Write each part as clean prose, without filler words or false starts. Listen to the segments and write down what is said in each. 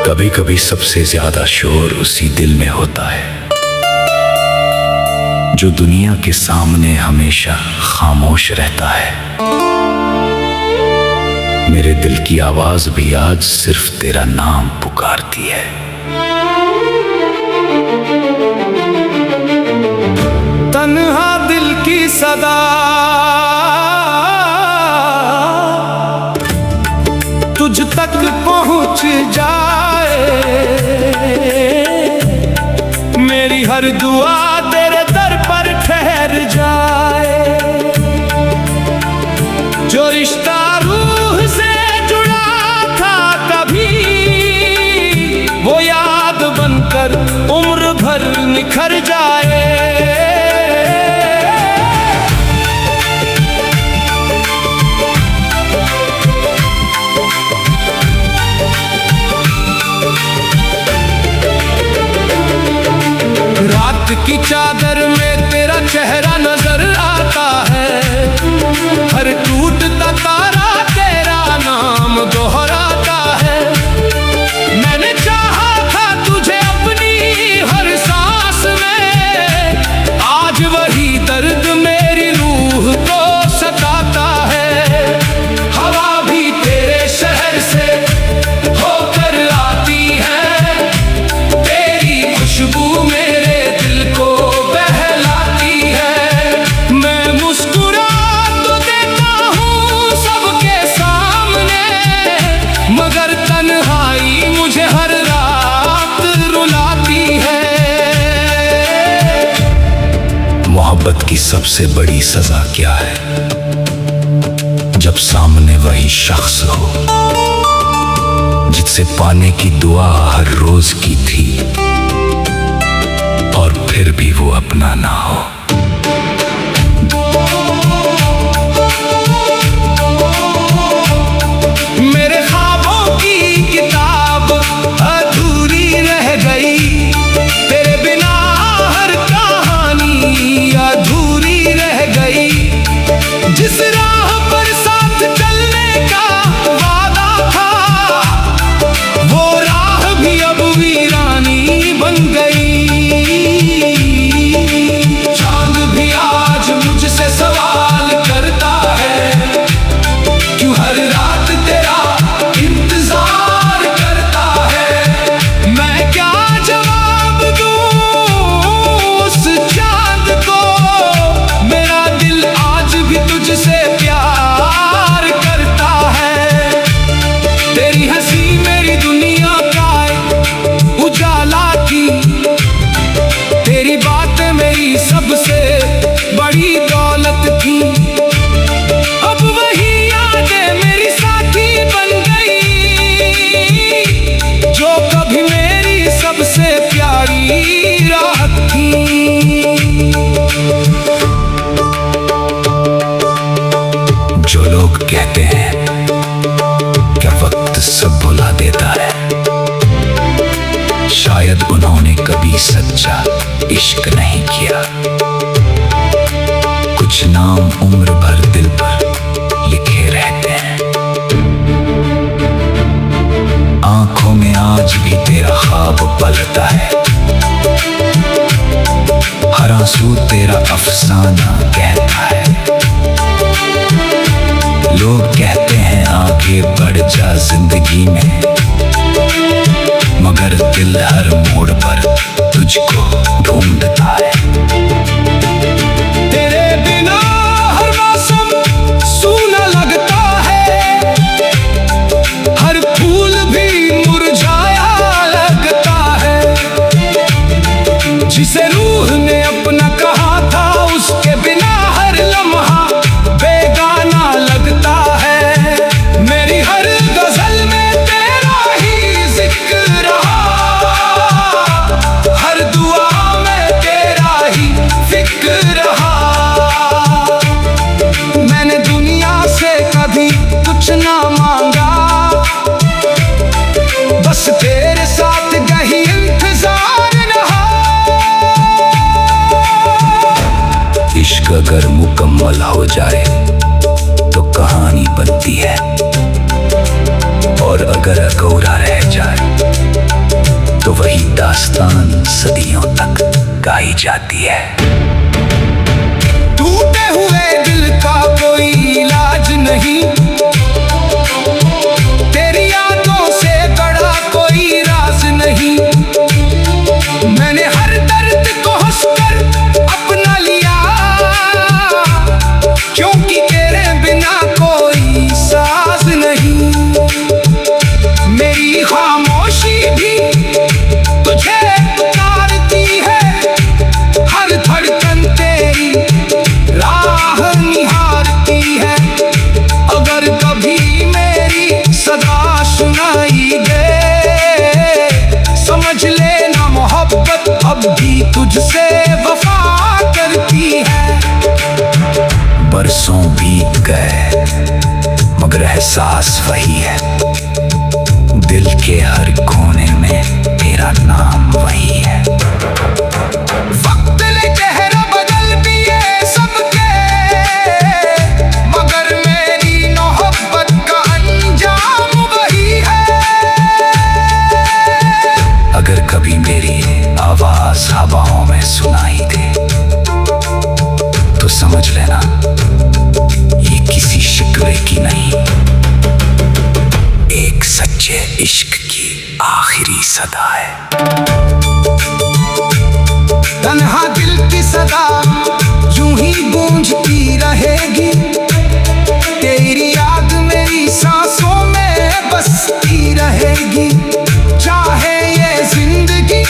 कभी कभी सबसे ज्यादा शोर उसी दिल में होता है जो दुनिया के सामने हमेशा खामोश रहता है। मेरे दिल की आवाज भी आज सिर्फ तेरा नाम पुकारती है। तन्हा दिल की सदा तुझ तक पहुंच जाए, मेरी हर दुआ तेरे दर पर ठहर जाए। जो रिश्ता रूह से जुड़ा था कभी, वो याद बनकर उम्र भर निखर जाए। रात की चादर में तेरा चेहरा नजर आता है, हर टूटता तारा तेरा नाम दोहराता है। मैंने चाहा था तुझे अपनी हर सांस में, आज वही दर्द मेरी रूह को सताता है। हवा भी तेरे शहर से होकर आती है, तेरी खुशबू मेरे मोहब्बत की सबसे बड़ी सजा क्या है? जब सामने वही शख्स हो जिससे पाने की दुआ हर रोज की थी, और फिर भी वो अपना ना हो। मेरे ख्वाबों की किताब अधूरी रह गई, तेरे बिना हर कहानी अधूरी रह गई। जिस राह पर साथ चलने का वादा था, वो राह भी अब वीरानी बन गई। चांद भी आज मुझसे सवाल करता है, क्यों हर रात तेरा इंतजार करता है। मैं क्या जवाब दूं उस चांद को, मेरा दिल आज भी तुझसे प्यार करता है। तेरी हंसी मेरी दुनिया का उजाला की, तेरी बातें मेरी सबसे बड़ी दौलत थी। अब वही यादें मेरी साथी बन गई, जो कभी मेरी सबसे प्यारी राहत थी। जो लोग कहते हैं क्या वक्त सब भुला देता है, शायद उन्होंने कभी सच्चा इश्क नहीं किया। कुछ नाम उम्र भर दिल पर लिखे रहते हैं, आंखों में आज भी तेरा ख्वाब पलता है। हर आंसू तेरा अफसाना कहता है। लोग कहते हैं आगे बढ़ जा जिंदगी में, मगर दिल हर मोड़ पर तुझको ढूंढता है। तेरे बिना हर मौसम सूना लगता है, हर फूल भी मुरझाया लगता है। जिसे रूह ने अपना कहा था, उसके बिना हर लम्हा बेगाना लगता है। मेरी हर गजल में तेरा ही जिक्र रहा, हर दुआ में तेरा ही फिक्र रहा। मैंने दुनिया से कभी कुछ ना मांगा, बस तेरे साथ कहीं इंतजार रहा। इश्क अगर मुकम्मल हो जाए तो कहानी बनती है, और अगर अधूरा रह जाए दास्तान सदियों तक गाई जाती है। टूटे हुए दिल का कोई इलाज नहीं, तेरी यादों से बड़ा कोई राज नहीं। मैंने हर दर्द को हंसकर अपना लिया, क्योंकि तेरे बिना कोई साज नहीं। मेरी खामोशी भी तुझे पुकारती है, हर धड़कन तेरी राह निहारती है। अगर कभी मेरी सदा सुनाई दे, समझ लेना मोहब्बत अब भी तुझसे वफा करती है। बरसों बीत गए मगर एहसास वही है, दिल के हर कोने में तेरा नाम वही है। वक्त ने चेहरा बदल दिए सबके, मगर मेरी मोहब्बत का अंजाम वही है। अगर कभी मेरी आवाज हवाओं में सुनाई दे, तो समझ लेना ये किसी शिकवे की नहीं, एक सच्चे इश्क की आखिरी सदा है। तन्हा दिल की सदा यूं ही गूंजती रहेगी, तेरी याद मेरी सांसों में बसती रहेगी। चाहे ये जिंदगी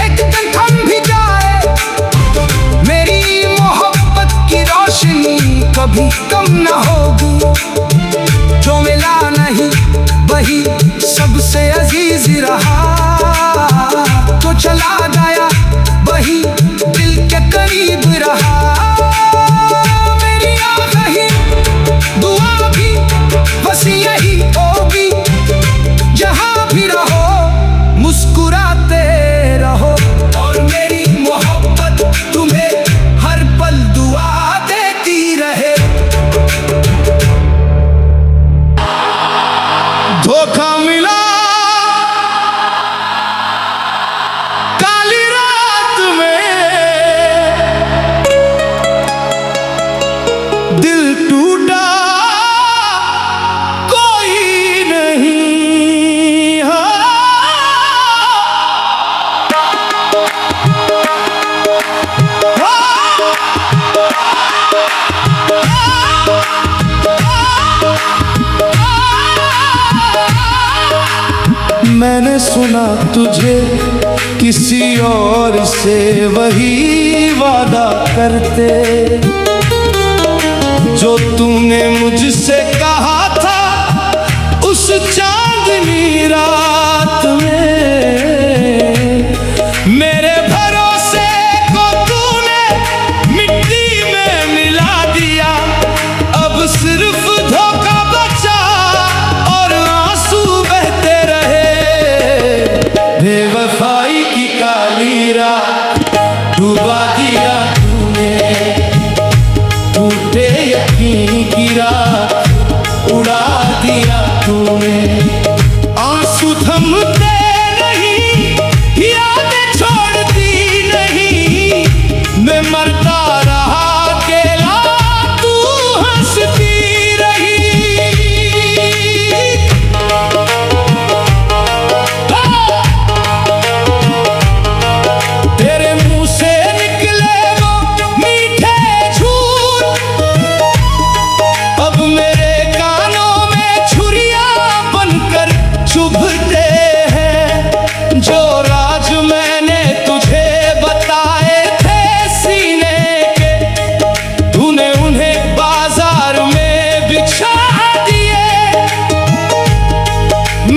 एक दिन थम भी जाए, मेरी मोहब्बत की रोशनी कभी कम न होगी। जो मिला नहीं वही सबसे अजीज रहा, तो चला गया वही दिल के करीब रहा। मेरी आगाही दुआ भी बस यही होगी, जहां भी रहो मुस्कुराते रहो, और मेरी मोहब्बत तुम्हें हर पल दुआ देती रहे। धोखा मिला काली रात में, दिल टूटा कोई नहीं। मैंने सुना तुझे किसी और से वही वादा करते, जो तूने मुझसे कहा था उस चांदनी रात में। मेरे भरोसे को तूने मिट्टी में मिला दिया, अब सिर्फ धोखा बचा और आंसू बहते रहे। बेवफाई की काली रात डुबा दिया तूने, टूटे यकीन की रात उड़ा दिया तूने। आंसू थमते नहीं, यादें छोड़ती नहीं, मैं मरता रहा अकेला, तू हंसती रही। तेरे मुंह से निकले वो मीठे झूठ, अब मेरे कानों में छुरियां बनकर चुभते हैं। जो राज मैंने तुझे बताए थे सीने के, तूने उन्हें बाजार में बिछा दिए।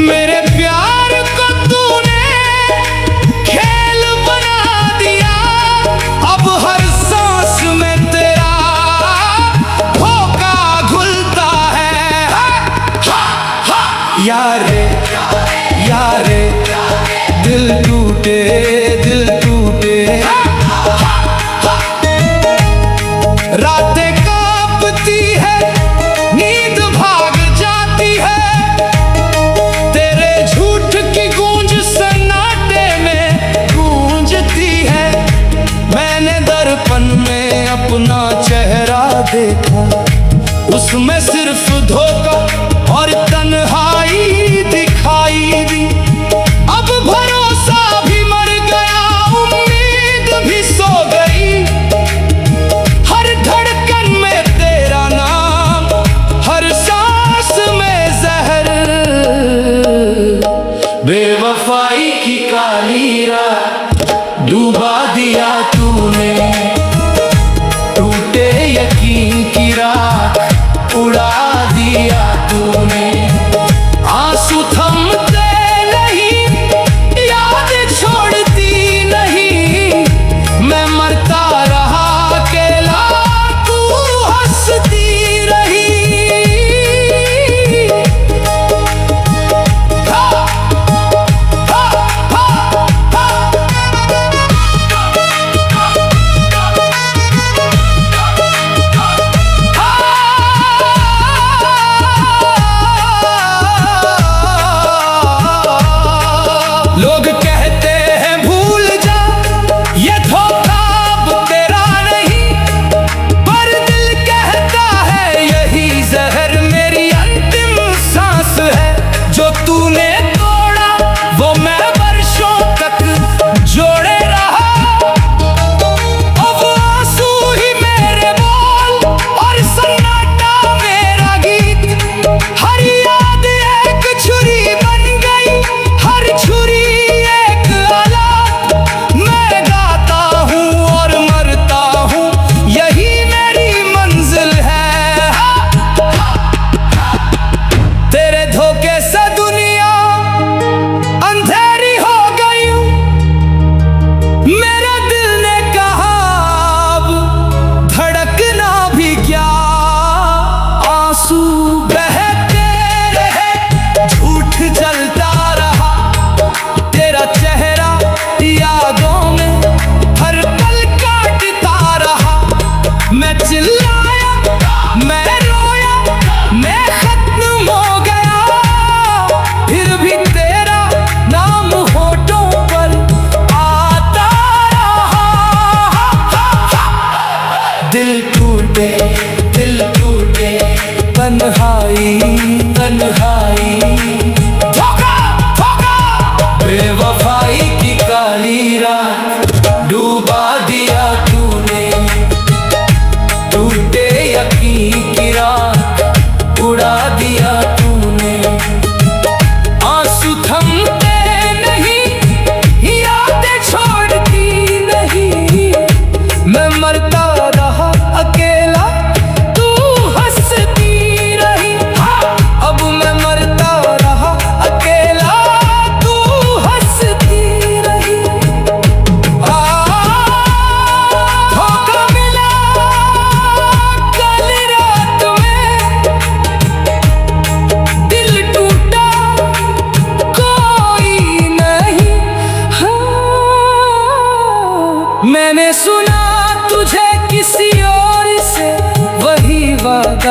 मेरे प्यार को तूने खेल बना दिया, अब हर सांस में तेरा धोखा घुलता है। यारे यारे दिल टूटे दिल टूटे, रातें कांपती है, नींद भाग जाती है, तेरे झूठ की गूंज सन्नाटे में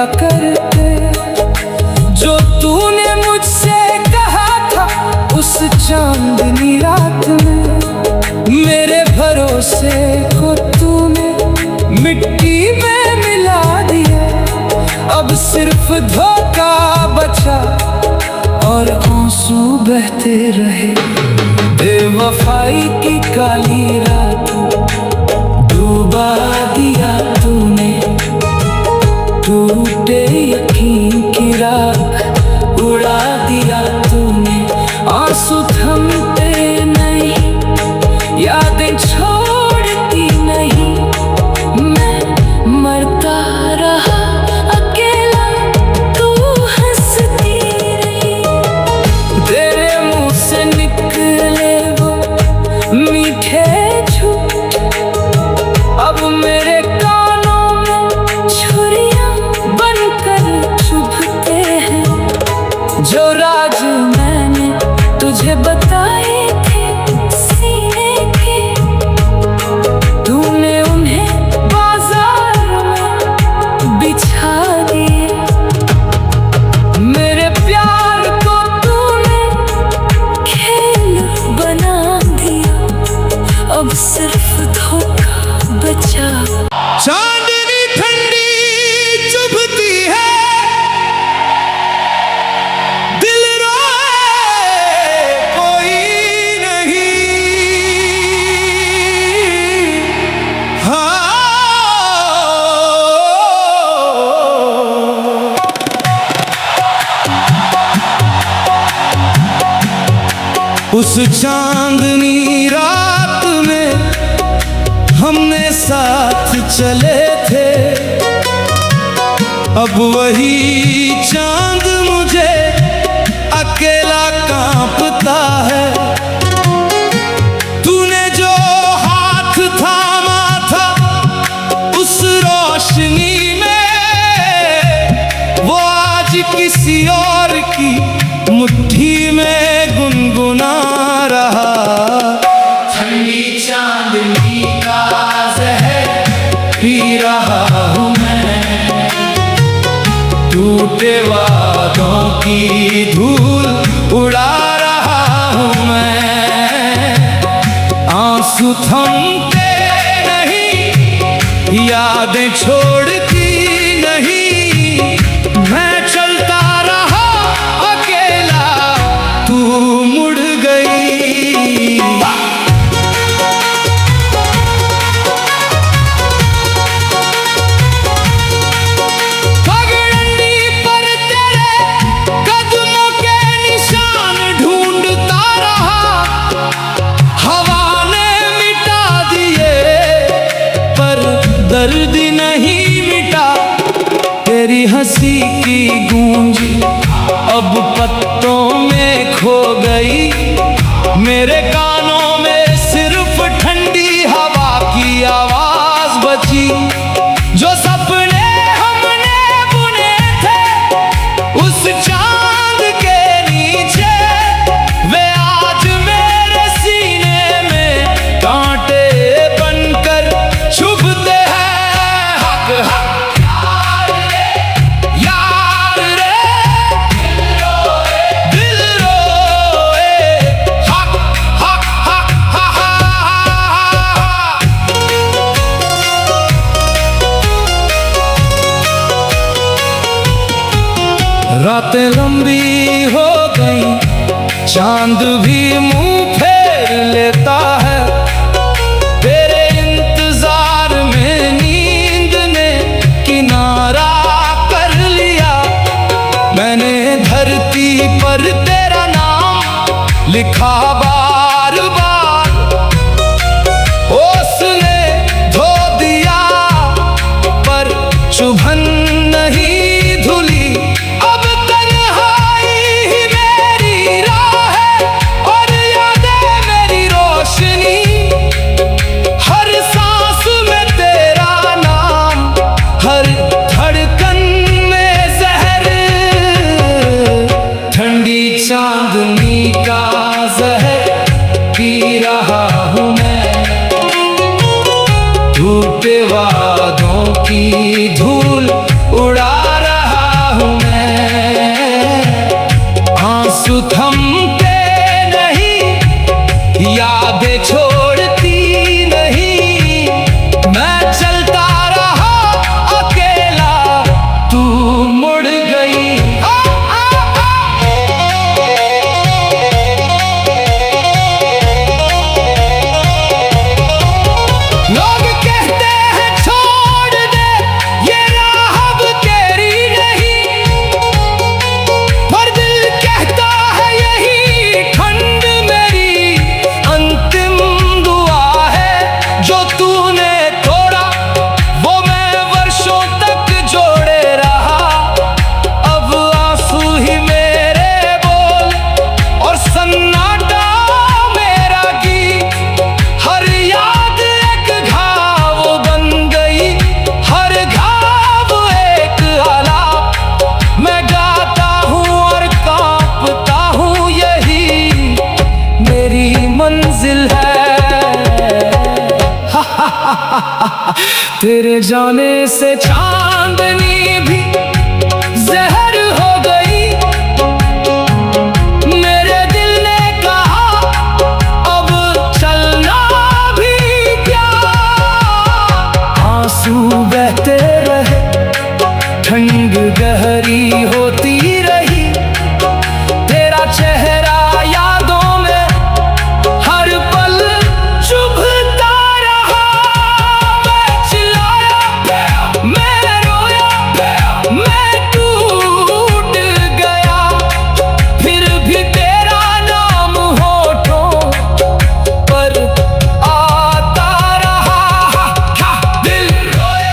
किया करते। जो तूने मुझसे कहा था उस चांदनी रात में, मेरे भरोसे को तूने मिट्टी में मिला दिया। अब सिर्फ धोखा बचा और आंसू बहते रहे। बेवफाई की काली रात डूबा दिया तूने, टूटे यकीन की राख उड़ा दिया तूने। आंसू थमते नहीं, यादें छोड़ती नहीं, मैं मरता रहा अकेला, तू हंसती रही। तेरे मुंह से निकले वो मीठे झूठ अब मेरे कानों में छुरियां बनकर चुभते हैं। जो राज मैंने तुझे बताए थे सीने के, तूने उन्हें बाजार में बिछा दिए। मेरे प्यार को तूने खेल बना दिया, अब सिर्फ धोखा बचा। चांदनी ठंडी चुभती है, दिल रोए कोई नहीं। हाँ, उस चांदनी रात में हमने साथ चले थे, अब वही चांद मुझे अकेला कांपता है। तूने जो हाथ थामा था उस रोशनी में, वो आज किसी और की मुट्ठी में गुनगुना रहा। ठंडी चांदनी का जहर पी रहा हूँ मैं, टूटे वादों की धूल उड़ा रहा हूँ मैं। आंसू थमते नहीं, यादें छोड़ती नहीं, मैं चलता रहा अकेला, तू मुड़ गई। दर्द नहीं मिटा, तेरी हंसी की गूंज अब पत्तों में खो गई। मेरे कानों में सिर्फ ठंडी हवा की आवाज बची। जो सपने हमने बुने थे उस चांद के नीचे, वे आज मेरे सीने में कांटे बनकर चुभते हैं। रातें लंबी हो गई, चांद भी मुंह फेर लेता है। तेरे इंतजार में नींद ने किनारा कर लिया। मैंने धरती पर तेरा नाम लिखा बार बार, उसने धो दिया पर चुभन नहीं धुली। चांदनी का जहर पी रहा हूँ मैं, टूटे वादों की धूल उड़ा रहा आंसू थमते नहीं, यादें छोड़ती नहीं, मैं चलता रहा अकेला, तू मुड़ गई। लोग कहते हैं छोड़ दे, ये राह अब तेरी नहीं, पर दिल कहता है यही ठंड मेरी अंतिम दुआ है। जो तूने तोड़ा वो मैं वर्षों तक जोड़े रहा, अब आंसू ही मेरे बोल और सन्नाटा मेरा गीत। हर याद एक घाव बन गई, हर घाव एक आलाप, मैं गाता हूँ और कांपता हूँ, यही मेरी मंजिल है। तेरे जाने से चांदनी भी जहर हो गई, मेरे दिल ने कहा अब चलना भी क्या। आंसू बहते रहे, ठंड गहरी होती रही, तेरा चेहरा यादों में हर पल चुभता रहा। मैं चिल्लाया, मैं रोया, मैं टूट गया, फिर भी तेरा नाम होठों पर आता रहा। दिल रोए,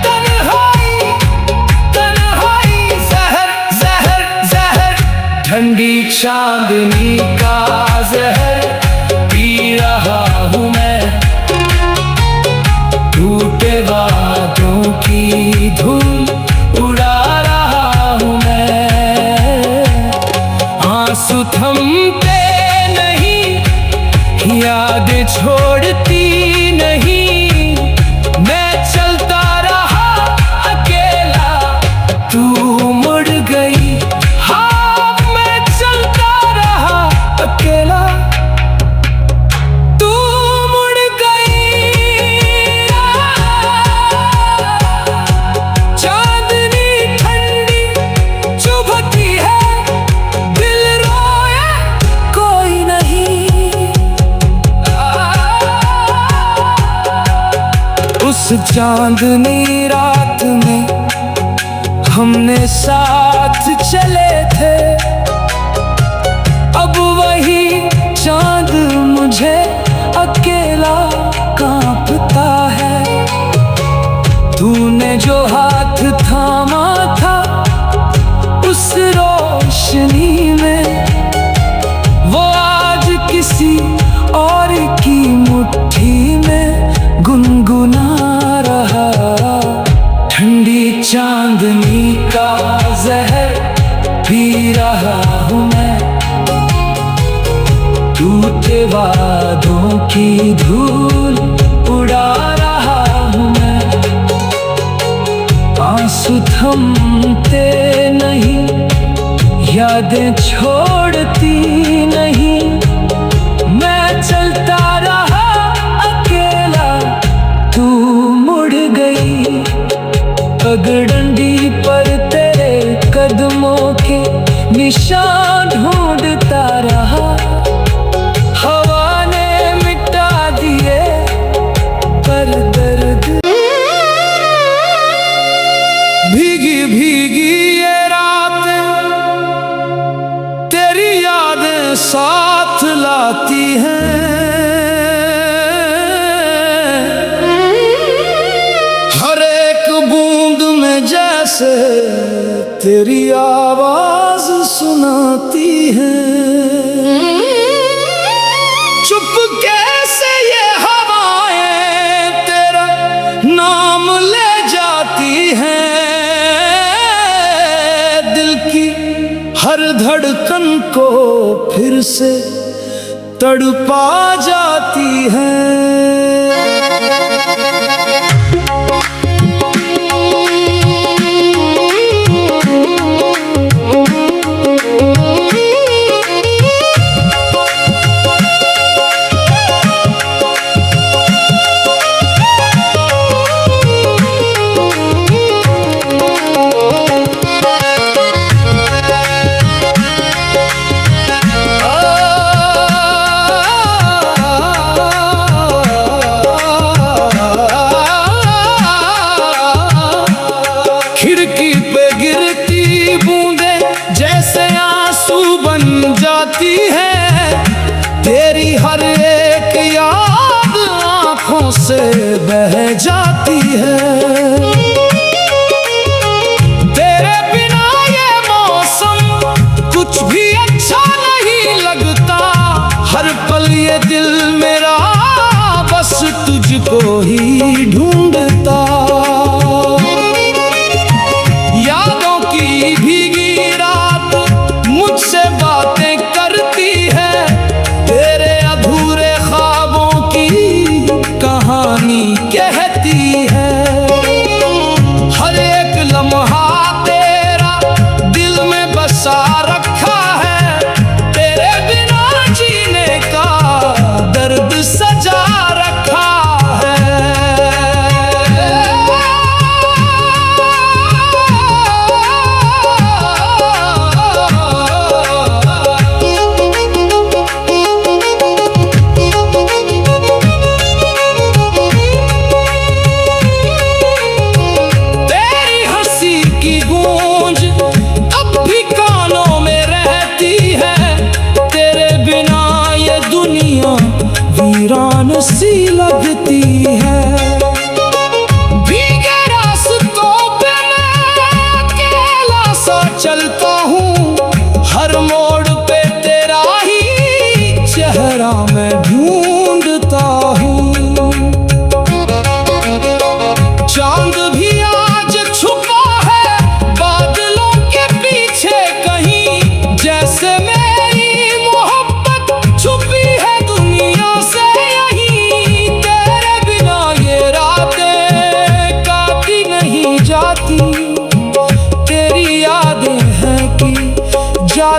तन्हाई, तन्हाई, जहर, जहर, जहर, ठंडी चांदनी का जहर पी रहा हूँ मैं, टूटे वादों की धूल उड़ा रहा हूँ मैं। आंसू थमते नहीं, यादें छोड़ती नहीं, मैं चलता रहा अकेला, तू मुड़ गई। हाँ, मैं चलता रहा अकेला, तू मुड़ गई। चांदनी ठंडी चुभती है, दिल रोए कोई नहीं। उस चांदनी रात में हमने साथ चले थे, अब वही चांद मुझे अकेला कांपता है। तूने जो हाथ थामा था उस रोशनी में, वो आज किसी और की मुट्ठी में गुनगुना रहा। ठंडी चांदनी का जहर पी रहा हूँ मैं, टूटे वादों की धूल उड़ा रहा हूँ मैं। आंसू थमते नहीं, यादें छोड़ती नहीं, मैं चलता रहा अकेला, तू मुड़ गई। पगडंडी पर तेरे कदमों के निशान ढूंढता रहा, हवा ने मिटा दिए पर दर्द। भीगी भीगी ये रातें तेरी यादें साथ लाती हैं, हर एक बूंद में जैसे तेरी आवाज सुनाती है। चुप कैसे ये हवाएं तेरा नाम ले जाती हैं, दिल की हर धड़कन को फिर से तड़पा जाती है।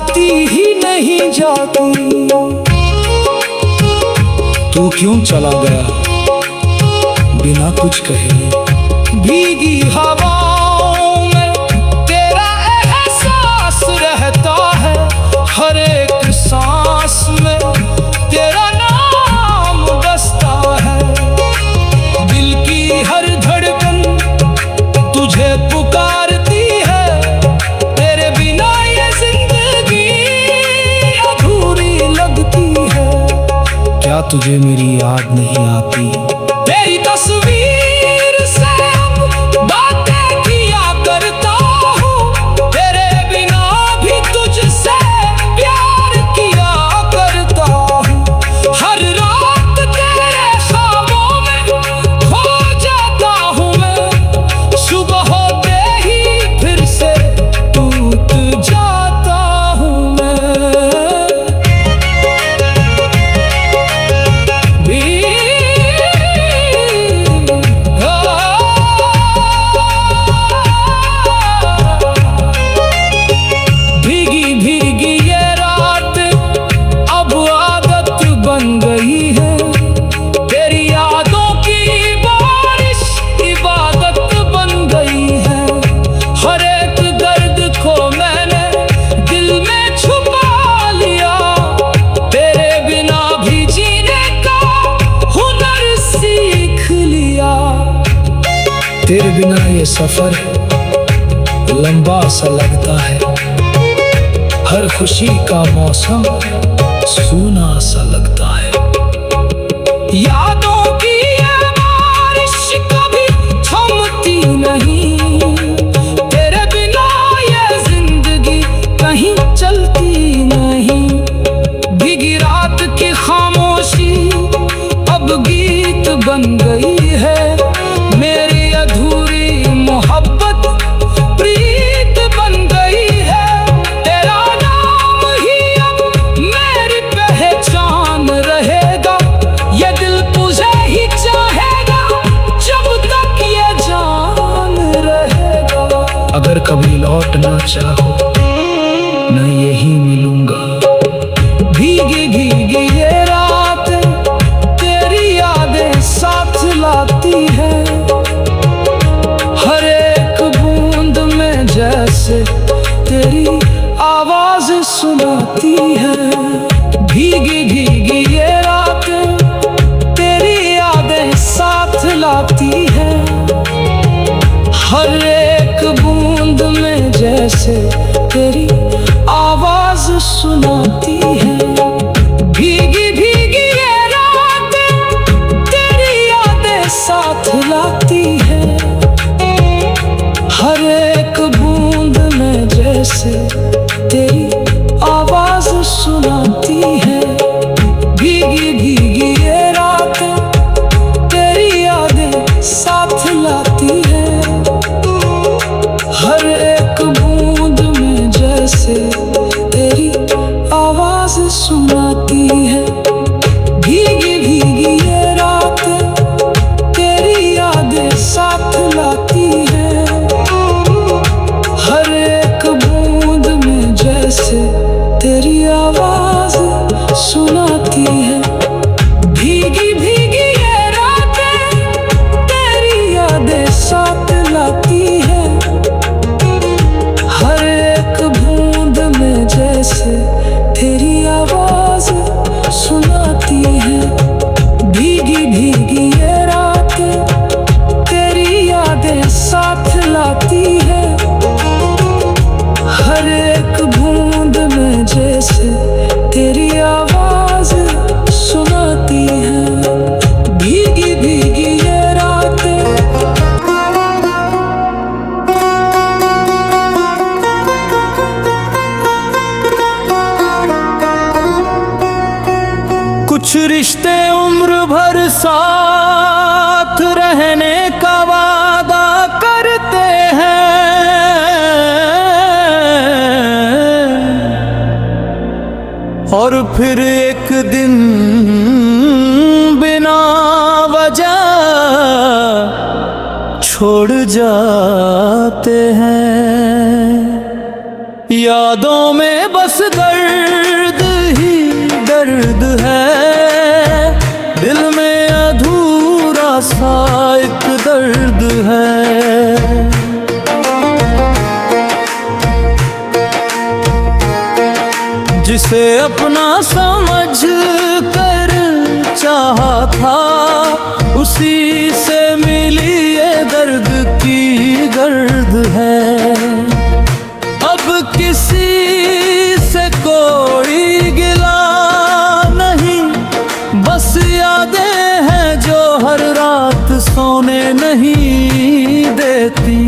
आती ही नहीं जाती। तू क्यों चला गया बिना कुछ कहे? भीगी हवाओं में तेरा एहसास रहता है, हर एक सांस में तेरा नाम बसता है। दिल की हर धड़कन तुझे पुकारती है, तेरे बिना ये जिंदगी अधूरी लगती है। क्या तुझे मेरी याद नहीं आती? तेरी तस्वीर से अब बातें किया करता हूँ, तेरे बिना भी तुझसे प्यार किया करता हूँ। हर रात तेरे ख्वाबों में खो जाता हूँ मैं, सुबह होते ही फिर से टूट जाता हूँ मैं। भीगी भीगी ये रात अब आदत बन गई है, तेरी यादों की बारिश इबादत बन गई है। हर एक दर्द को मैंने दिल में छुपा लिया, तेरे बिना भी जीने का हुनर सीख लिया। तेरे बिना ये सफर लंबा सा लगता है, हर खुशी का मौसम सूना सा लगता है। यादों की ये बारिश कभी थमती नहीं, तेरे बिना ये जिंदगी कहीं चलती नहीं। भीगी रात की खामोशी अब गीत बन गई है, मेरी अधूरी मोहब्बत प्रीत बन गई है। तेरा नाम ही अब मेरी पहचान रहेगा, ये दिल तुझे ही चाहेगा जब तक ये जान रहेगा। अगर कभी लौटना चाहो मैं यही मिलूंगा। भीगी भीगी ये रात तेरी यादें साथ लाती है, हर एक बूंद में जैसे तेरी आवाज सुनाती है। भीगी भीगी ये रात तेरी यादें साथ लाती है, हर एक बूंद में जैसे तेरी आवाज सुनाती है। भीगी भीगी ये रात तेरी यादें साथ लाती है, हर एक बूंद में जैसे तेरी आवाज सुनाती है। भीगी भीगी ये रात तेरी यादें साथ लाती है, हर एक बूंद में जैसे तेरी आवाज सुनाती है। भीगी भीगी ये रात तेरी यादें साथ लाती है, हर एक बूंद में जैसे तेरी आवाज सुनाती है। भीगी भीगी ये रातें तेरी यादें साथ लाती है, हर एक बूंद में जैसे तेरी आवाज सुनाती है। भीगी भीगी ये रातें तेरी यादें साथ लाती है, हर एक बूंद में जैसे तेरी आवाज सुनाती है। भीगी भीगी ये रातें। कुछ रिश्ते उम्र भर साथ रहने का वादा करते हैं, और फिर एक दिन बिना वजह छोड़ जाते हैं। यादों में बस दर्द ही दर्द है, दिल में अधूरा सा एक दर्द है। जिसे अपना समझ कर चाहा था, उसी से मिली ये दर्द की गर्द है। अब किसी से कोई गिला नहीं, बस यादें हैं जो हर रात सोने नहीं देती।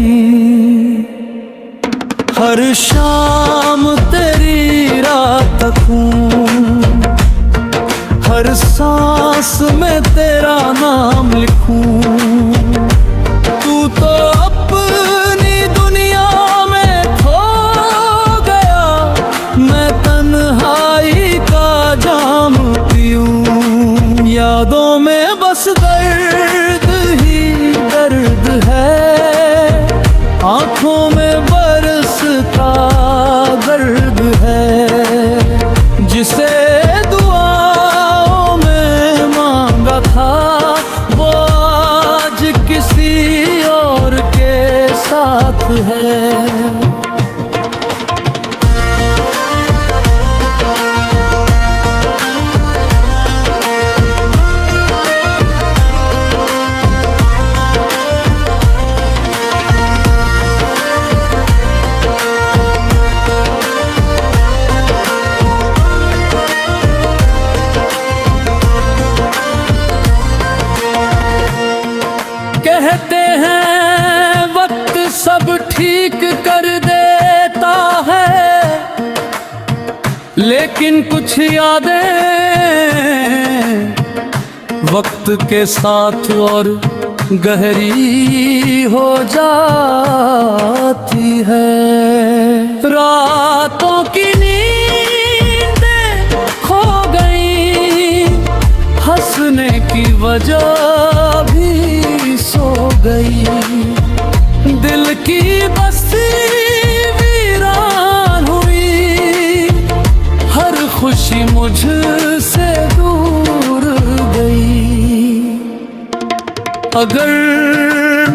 हर शाम तेरी रात तकूं, हर सांस में तेरा नाम लिखूं। तू तो अपनी दुनिया में खो गया, मैं तन्हाई का जाम पीऊं। यादों में बस दर्द ही दर्द है, आंखों में बरसता दर्द है। जिसे दुआओं में मांगा था, वो आज किसी और के साथ है। कहते हैं वक्त सब ठीक कर देता है, लेकिन कुछ यादें वक्त के साथ और गहरी हो जाती है। रातों की नींदें खो गई, हंसने की वजह भी सो गई। दिल की बस्ती वीरान हुई, हर खुशी मुझसे दूर गई। अगर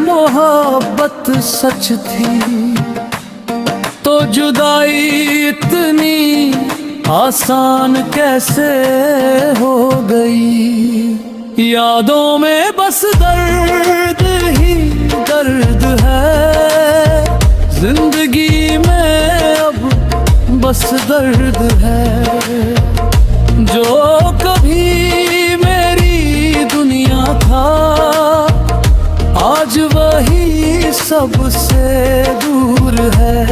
मोहब्बत सच थी, तो जुदाई इतनी आसान कैसे हो गई। यादों में बस दर्द ही दर्द है, जिंदगी में अब बस दर्द है। जो कभी मेरी दुनिया था, आज वही सबसे दूर है।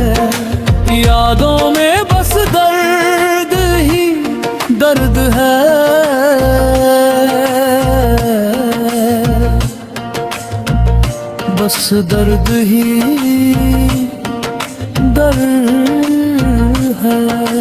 यादों में बस दर्द ही दर्द है, बस दर्द ही दर्द है।